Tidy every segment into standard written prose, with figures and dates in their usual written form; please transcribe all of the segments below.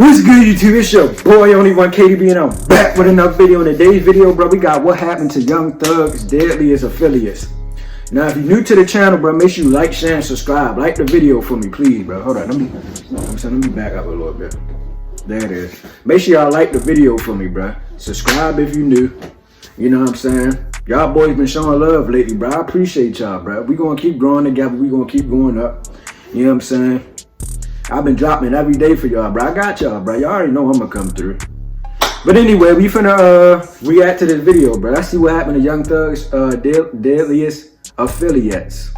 What's good, YouTube? It's your boy, Only One KDB, and I'm back with another video. In today's video, bro, we got what happened to Young Thug's Deadliest affiliates. Now, if you're new to the channel, bro, make sure you like, share, and subscribe. Like the video for me, please, bro. Hold on, let me back up a little bit. There it is. Make sure y'all like the video for me, bro. Subscribe if you're new. You know what I'm saying? Y'all boys been showing love lately, bro. I appreciate y'all, bro. We gonna keep growing together. We gonna keep going up. You know what I'm saying? I've been dropping every day for y'all, bro. I got y'all, bro. Y'all already know I'm gonna come through. But anyway, we finna react to this video, bro. Let's see what happened to Young Thug's Deadliest affiliates,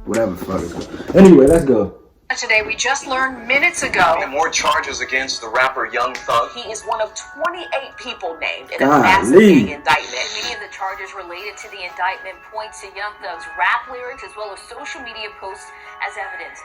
whatever the fuck it's called. Anyway, let's go. Today, we just learned minutes ago. And more charges against the rapper Young Thug. He is one of 28 people named in a massive gang indictment. Many of the charges related to the indictment point to Young Thug's rap lyrics as well as social media posts as evidence.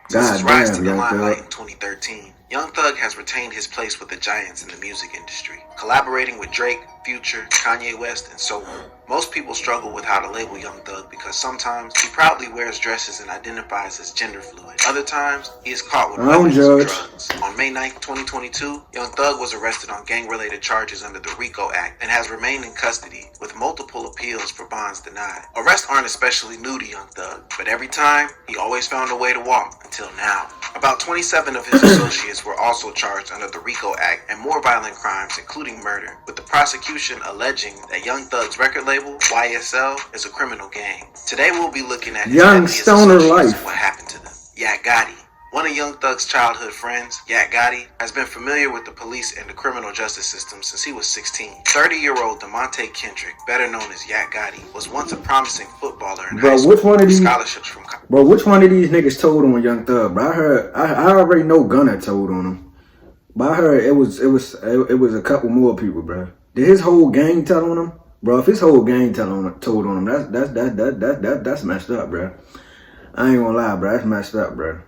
Since his rise to the limelight in 2013, Young Thug has retained his place with the giants in the music industry, collaborating with Drake, Future, Kanye West, and so on. Most people struggle with how to label Young Thug because sometimes he proudly wears dresses and identifies as gender fluid. Other times, he is caught with weapons and drugs. On May 9, 2022, Young Thug was arrested on gang-related charges under the RICO Act and has remained in custody with multiple appeals for bonds denied. Arrests aren't especially new to Young Thug, but every time, he always found a way to walk until now. About 27 of his associates were also charged under the RICO Act and more violent crimes, including murder, with the prosecution alleging that Young Thug's record label, YSL, is a criminal gang. Today we'll be looking at his Young Stoner life. What happened to them. Yak Gotti. One of Young Thug's childhood friends, Yak Gotti, has been familiar with the police and the criminal justice system since he was 16. 30-year-old DeMonte Kendrick, better known as Yak Gotti, was once a promising footballer in high school with scholarships from college. Bro, which one of these niggas told on Young Thug, bro? I already know Gunna told on him. But I heard it was a couple more people, bro. Did his whole gang tell on him? Bro, if his whole gang told on him, that's messed up, bro. I ain't gonna lie, bro. That's messed up, bro.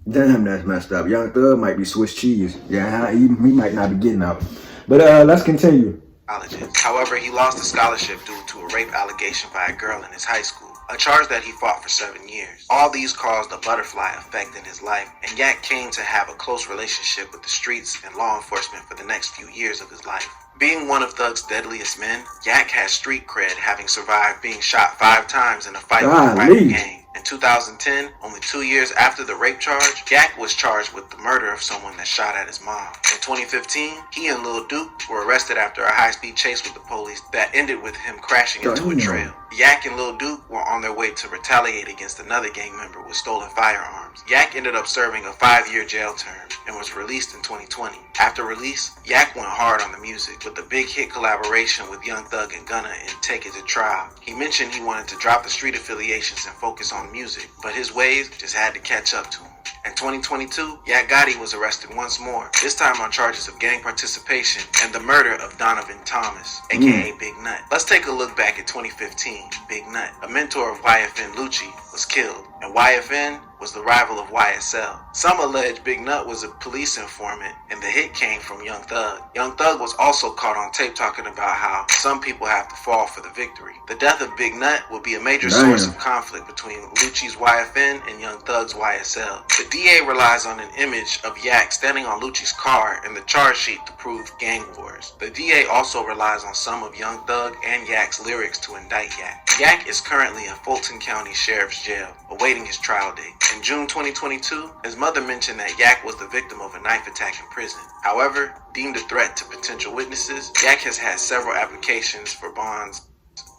Damn, that's messed up. Young Thug might be Swiss cheese. Yeah, he might not be getting out. But let's continue. However, he lost a scholarship due to a rape allegation by a girl in his high school, a charge that he fought for 7 years. All these caused a butterfly effect in his life, and Yak came to have a close relationship with the streets and law enforcement for the next few years of his life. Being one of Thug's deadliest men, Yak has street cred, having survived being shot 5 times in a fight with a rival gang. In 2010, only 2 years after the rape charge, Yak was charged with the murder of someone that shot at his mom. In 2015, he and Lil Duke were arrested after a high-speed chase with the police that ended with him crashing into a trail. Yak and Lil Duke were on their way to retaliate against another gang member with stolen firearms. Yak ended up serving a 5-year jail term and was released in 2020. After release, Yak went hard on the music with a big hit collaboration with Young Thug and Gunna in Take It to Trial. He mentioned he wanted to drop the street affiliations and focus on music, but his ways just had to catch up to him. In 2022, Yak Gotti was arrested once more, this time on charges of gang participation and the murder of Donovan Thomas, aka Big Nut. Let's take a look back at 2015. Big Nut, a mentor of YFN Lucci, was killed, and YFN was the rival of YSL. Some allege Big Nut was a police informant, and the hit came from Young Thug. Young Thug was also caught on tape talking about how some people have to fall for the victory. The death of Big Nut will be a major source of conflict between Lucci's YFN and Young Thug's YSL. The DA relies on an image of Yak standing on Lucci's car in the charge sheet to prove gang wars. The DA also relies on some of Young Thug and Yak's lyrics to indict Yak. Yak is currently in Fulton County Sheriff's Jail, awaiting his trial date. In June 2022, his mother mentioned that Yak was the victim of a knife attack in prison. However, deemed a threat to potential witnesses, Yak has had several applications for bonds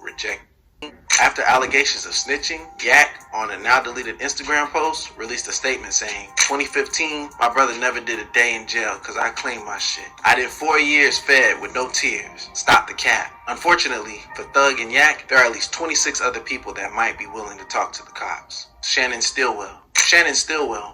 rejected. After allegations of snitching, Yak, on a now-deleted Instagram post, released a statement saying, 2015, my brother never did a day in jail because I cleaned my shit. I did 4 years fed with no tears. Stop the cap. Unfortunately, for Thug and Yak, there are at least 26 other people that might be willing to talk to the cops. Shannon Stillwell,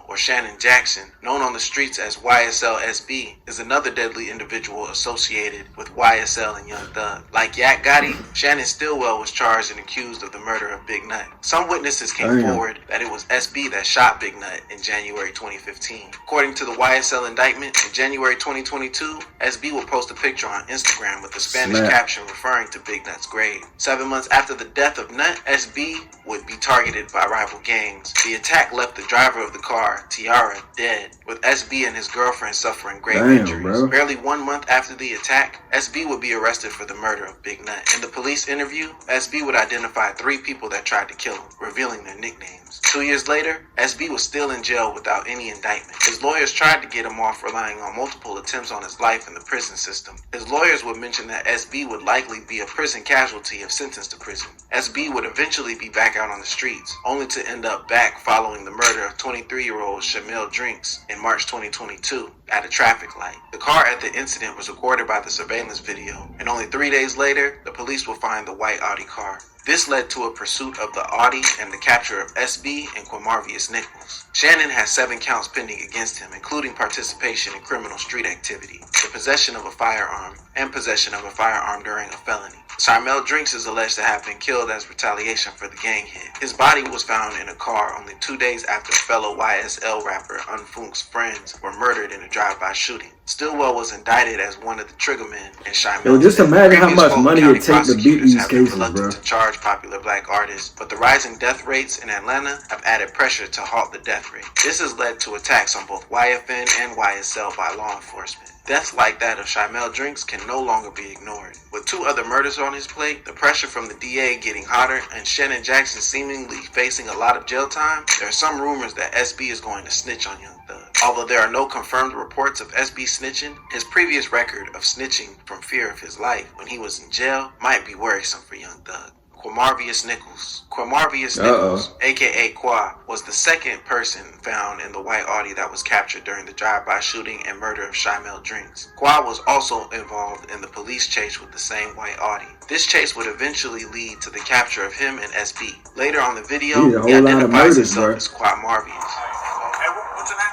or Shannon Jackson, known on the streets as YSL SB, is another deadly individual associated with YSL and Young Thug. Like Yak Gotti, Shannon Stillwell was charged and accused of the murder of Big Nut. Some witnesses came forward that it was SB that shot Big Nut in January 2015. According to the YSL indictment, in January 2022, SB will post a picture on Instagram with a Spanish caption referring to Big Nut's grave. 7 months after the death of Nut, SB would be targeted by rival gangs. The attack left the driver of the car, Tiara, dead, with SB and his girlfriend suffering grave Damn, injuries. bro. Barely 1 month after the attack, SB would be arrested for the murder of Big Nut. In the police interview, SB would identify 3 people that tried to kill him, revealing their nicknames. 2 years later, SB was still in jail without any indictment. His lawyers tried to get him off, relying on multiple attempts on his life in the prison system. His lawyers would mention that SB would likely be a prison casualty if sentenced to prison. SB would eventually be back out on the streets, only to end up back following the murder of 23-year-old Shamel Drinks in March 2022 at a traffic light. The car at the incident was recorded by the surveillance video, and only 3 days later, the police will find the white Audi car. This led to a pursuit of the Audi and the capture of SB and Quamarvius Nichols. Shannon has 7 counts pending against him, including participation in criminal street activity, the possession of a firearm, and possession of a firearm during a felony. Shamel Drinks is alleged to have been killed as retaliation for the gang hit. His body was found in a car only 2 days after fellow YSL rapper Unfunk's friends were murdered in a drive-by shooting. Stillwell was indicted as one of the triggermen in Shamel. Yo, just imagine how much money it takes to beat these have been cases, reluctant bro. to charge popular black artists, but the rising death rates in Atlanta have added pressure to halt the death rate. This has led to attacks on both YFN and YSL by law enforcement. Deaths like that of Shamel Drinks can no longer be ignored. With 2 other murders on his plate, the pressure from the DA getting hotter, and Shannon Jackson seemingly facing a lot of jail time, there are some rumors that SB is going to snitch on Young Thug. Although there are no confirmed reports of SB snitching, his previous record of snitching from fear of his life when he was in jail might be worrisome for Young Thug. Quamarvius Nichols. Quamarvius Nichols, aka Qua, was the second person found in the white Audi that was captured during the drive-by shooting and murder of Shamel Drinks. Qua was also involved in the police chase with the same white Audi. This chase would eventually lead to the capture of him and SB. Later on the video, he identifies himself as Quamarvius. Hey, what's your name?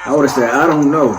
I would have said, I don't know.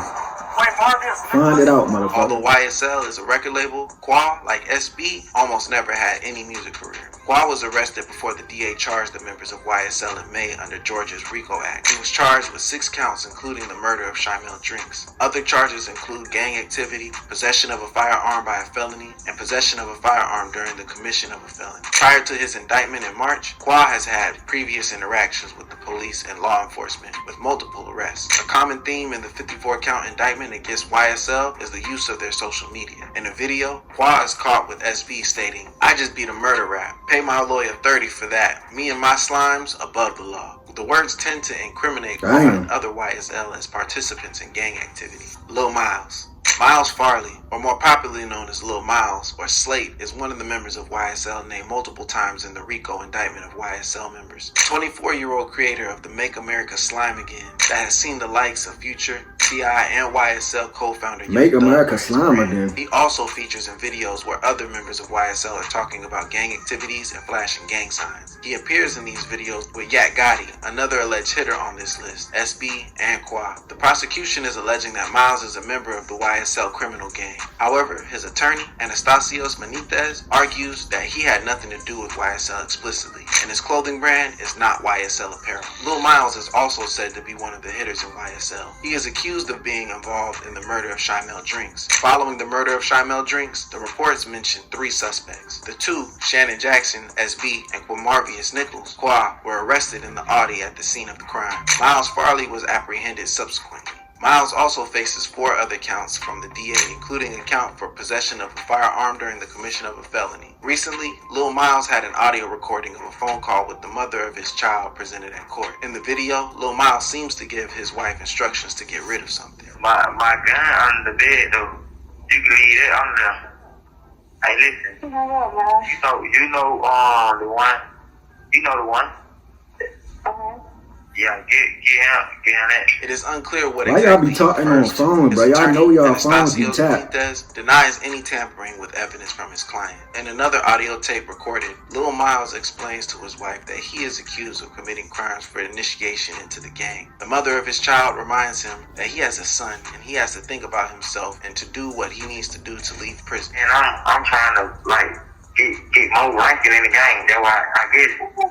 Find it out, motherfucker. Although YSL is a record label, Qua, like SB, almost never had any music career. Qua was arrested before the DA charged the members of YSL in May under Georgia's RICO Act. He was charged with 6 counts, including the murder of Shamel Drinks. Other charges include gang activity, possession of a firearm by a felony, and possession of a firearm during the commission of a felony. Prior to his indictment in March, Qua has had previous interactions with the police and law enforcement, with multiple arrests. A common theme in the 54-count indictment against YSL is the use of their social media. In a video, Qua is caught with SB stating, "I just beat a murder rap. Pay my lawyer $30 for that. Me and my slimes above the law." The words tend to incriminate Qua and other YSL as participants in gang activity. Lil Miles. Miles Farley, or more popularly known as Lil Miles, or Slate, is one of the members of YSL named multiple times in the RICO indictment of YSL members. 24-year-old creator of the Make America Slime Again that has seen the likes of Future, T.I., and YSL co-founder Make America Slime Again. He also features in videos where other members of YSL are talking about gang activities and flashing gang signs. He appears in these videos with Yak Gotti, another alleged hitter on this list, SB, and Qua. The prosecution is alleging that Miles is a member of the YSL criminal gang. However, his attorney, Anastasios Benitez, argues that he had nothing to do with YSL explicitly, and his clothing brand is not YSL apparel. Lil Miles is also said to be one of the hitters in YSL. He is accused of being involved in the murder of Shamel Drinks. Following the murder of Shamel Drinks, the reports mentioned 3 suspects. The 2, Shannon Jackson, SB, and Quamarvius Nichols, Qua, were arrested in the Audi at the scene of the crime. Miles Farley was apprehended subsequently. Miles also faces 4 other counts from the DA, including a count for possession of a firearm during the commission of a felony. Recently, Lil Miles had an audio recording of a phone call with the mother of his child presented at court. In the video, Lil Miles seems to give his wife instructions to get rid of something. My gun under the bed though. You can leave it under there. Hey, listen. You know the one. You know the one. Yeah, get on that. It is unclear what Why exactly y'all be talking he on refers to. phone, bro? His Y'all know attorney, y'all phones be Anastasios tapped. Benitez, denies any tampering with evidence from his client. In another audio tape recorded, Lil Miles explains to his wife that he is accused of committing crimes for initiation into the gang. The mother of his child reminds him that he has a son and he has to think about himself and to do what he needs to do to leave prison. And I'm trying to get more ranking in the game. That's why I guess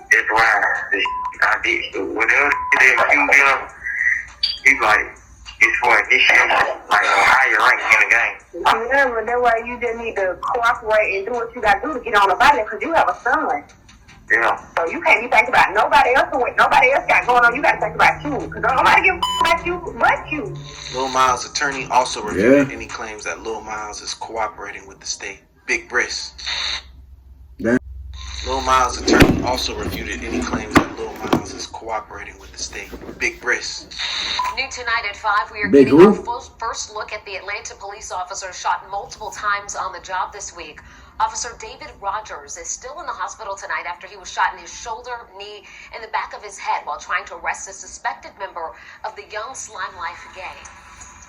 that's why the I did whatever he's like it's for addition, like a higher rank in the game. Yeah, but that's why you just need to cooperate and do what you gotta do to get on the ballot, because you have a son. Yeah. So you can't be thinking about nobody else and what nobody else got going on. You got to think about you. Because nobody give a about you but you. Lil Miles' attorney also refuted any claims that Lil Miles is cooperating with the state. Big Briss. Lil Miles' attorney also refuted any claims that Lil Miles is cooperating with the state. Big Briss. New tonight at 5, we are Big getting who? our first look at the Atlanta police officer shot multiple times on the job this week. Officer David Rogers is still in the hospital tonight after he was shot in his shoulder, knee, and the back of his head while trying to arrest a suspected member of the Young Slime Life gang.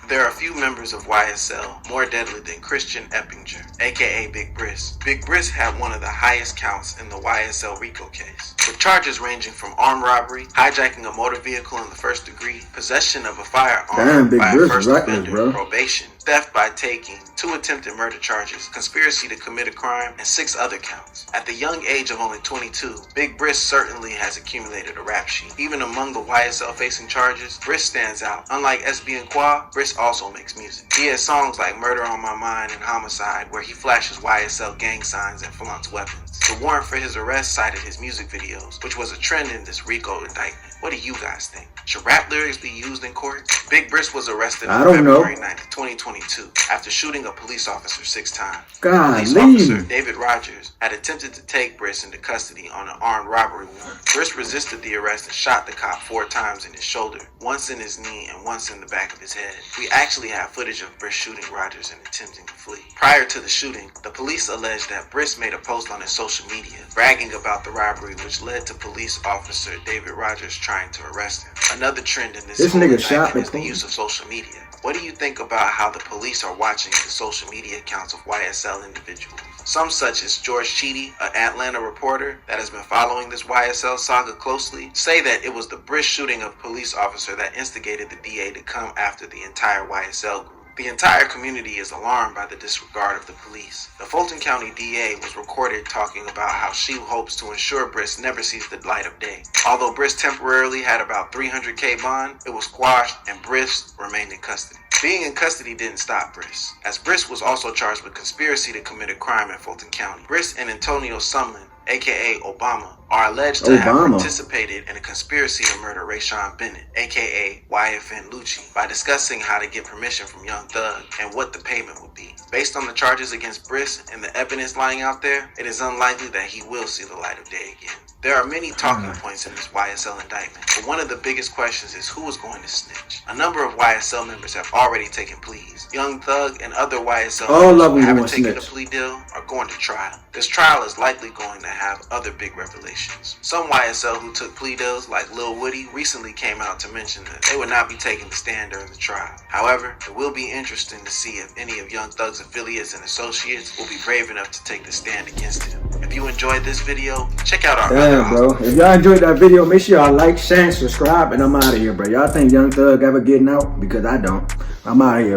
There are a few members of YSL more deadly than Christian Eppinger, aka Big Briss. Big Briss had one of the highest counts in the YSL RICO case, with charges ranging from armed robbery, hijacking a motor vehicle in the first degree, possession of a firearm by a first offender, probation, theft by taking, 2 attempted murder charges, conspiracy to commit a crime, and 6 other counts. At the young age of only 22, Big Briss certainly has accumulated a rap sheet. Even among the YSL facing charges, Briss stands out. Unlike SB and Qua, Briss also makes music. He has songs like Murder on My Mind and Homicide, where he flashes YSL gang signs and flaunts weapons. The warrant for his arrest cited his music videos, which was a trend in this RICO indictment. What do you guys think? Should rap lyrics be used in court? Big Briss was arrested on February 9th, 2022, after shooting a police officer 6 times. Police officer David Rogers had attempted to take Briss into custody on an armed robbery warrant. Briss resisted the arrest and shot the cop 4 times in his shoulder, once in his knee and once in the back of his head. We actually have footage of Briss shooting Rogers and attempting to flee. Prior to the shooting, the police alleged that Briss made a post on his social media, bragging about the robbery, which led to police officer David Rogers trying to arrest him. Another trend in this whole indictment is the use of social media. What do you think about how the police are watching the social media accounts of YSL individuals? Some, such as George Cheedy, an Atlanta reporter that has been following this YSL saga closely, say that it was the Briss shooting of police officer that instigated the DA to come after the entire YSL group. The entire community is alarmed by the disregard of the police. The Fulton County DA was recorded talking about how she hopes to ensure Briss never sees the light of day. Although Briss temporarily had about $300K bond, it was squashed and Briss remained in custody. Being in custody didn't stop Briss, as Briss was also charged with conspiracy to commit a crime in Fulton County. Briss and Antonio Sumlin, aka Obama, are alleged to have participated in a conspiracy to murder Rayshawn Bennett, aka YFN Lucci, by discussing how to get permission from Young Thug and what the payment would be. Based on the charges against Briss and the evidence lying out there, it is unlikely that he will see the light of day again. There are many talking points in this YSL indictment, but one of the biggest questions is who is going to snitch. A number of YSL members have already taken pleas. Young Thug and other YSL members who haven't taken a plea deal are going to trial. This trial is likely going to have other big revelations. Some YSL who took plea deals, like Lil Woody, recently came out to mention that they would not be taking the stand during the trial. However, it will be interesting to see if any of Young Thug's affiliates and associates will be brave enough to take the stand against him. If you enjoyed this video, check out our other bro. If y'all enjoyed that video, make sure y'all like, share, and subscribe, and I'm out of here, bro. Y'all think Young Thug ever getting out? Because I don't. I'm out of here.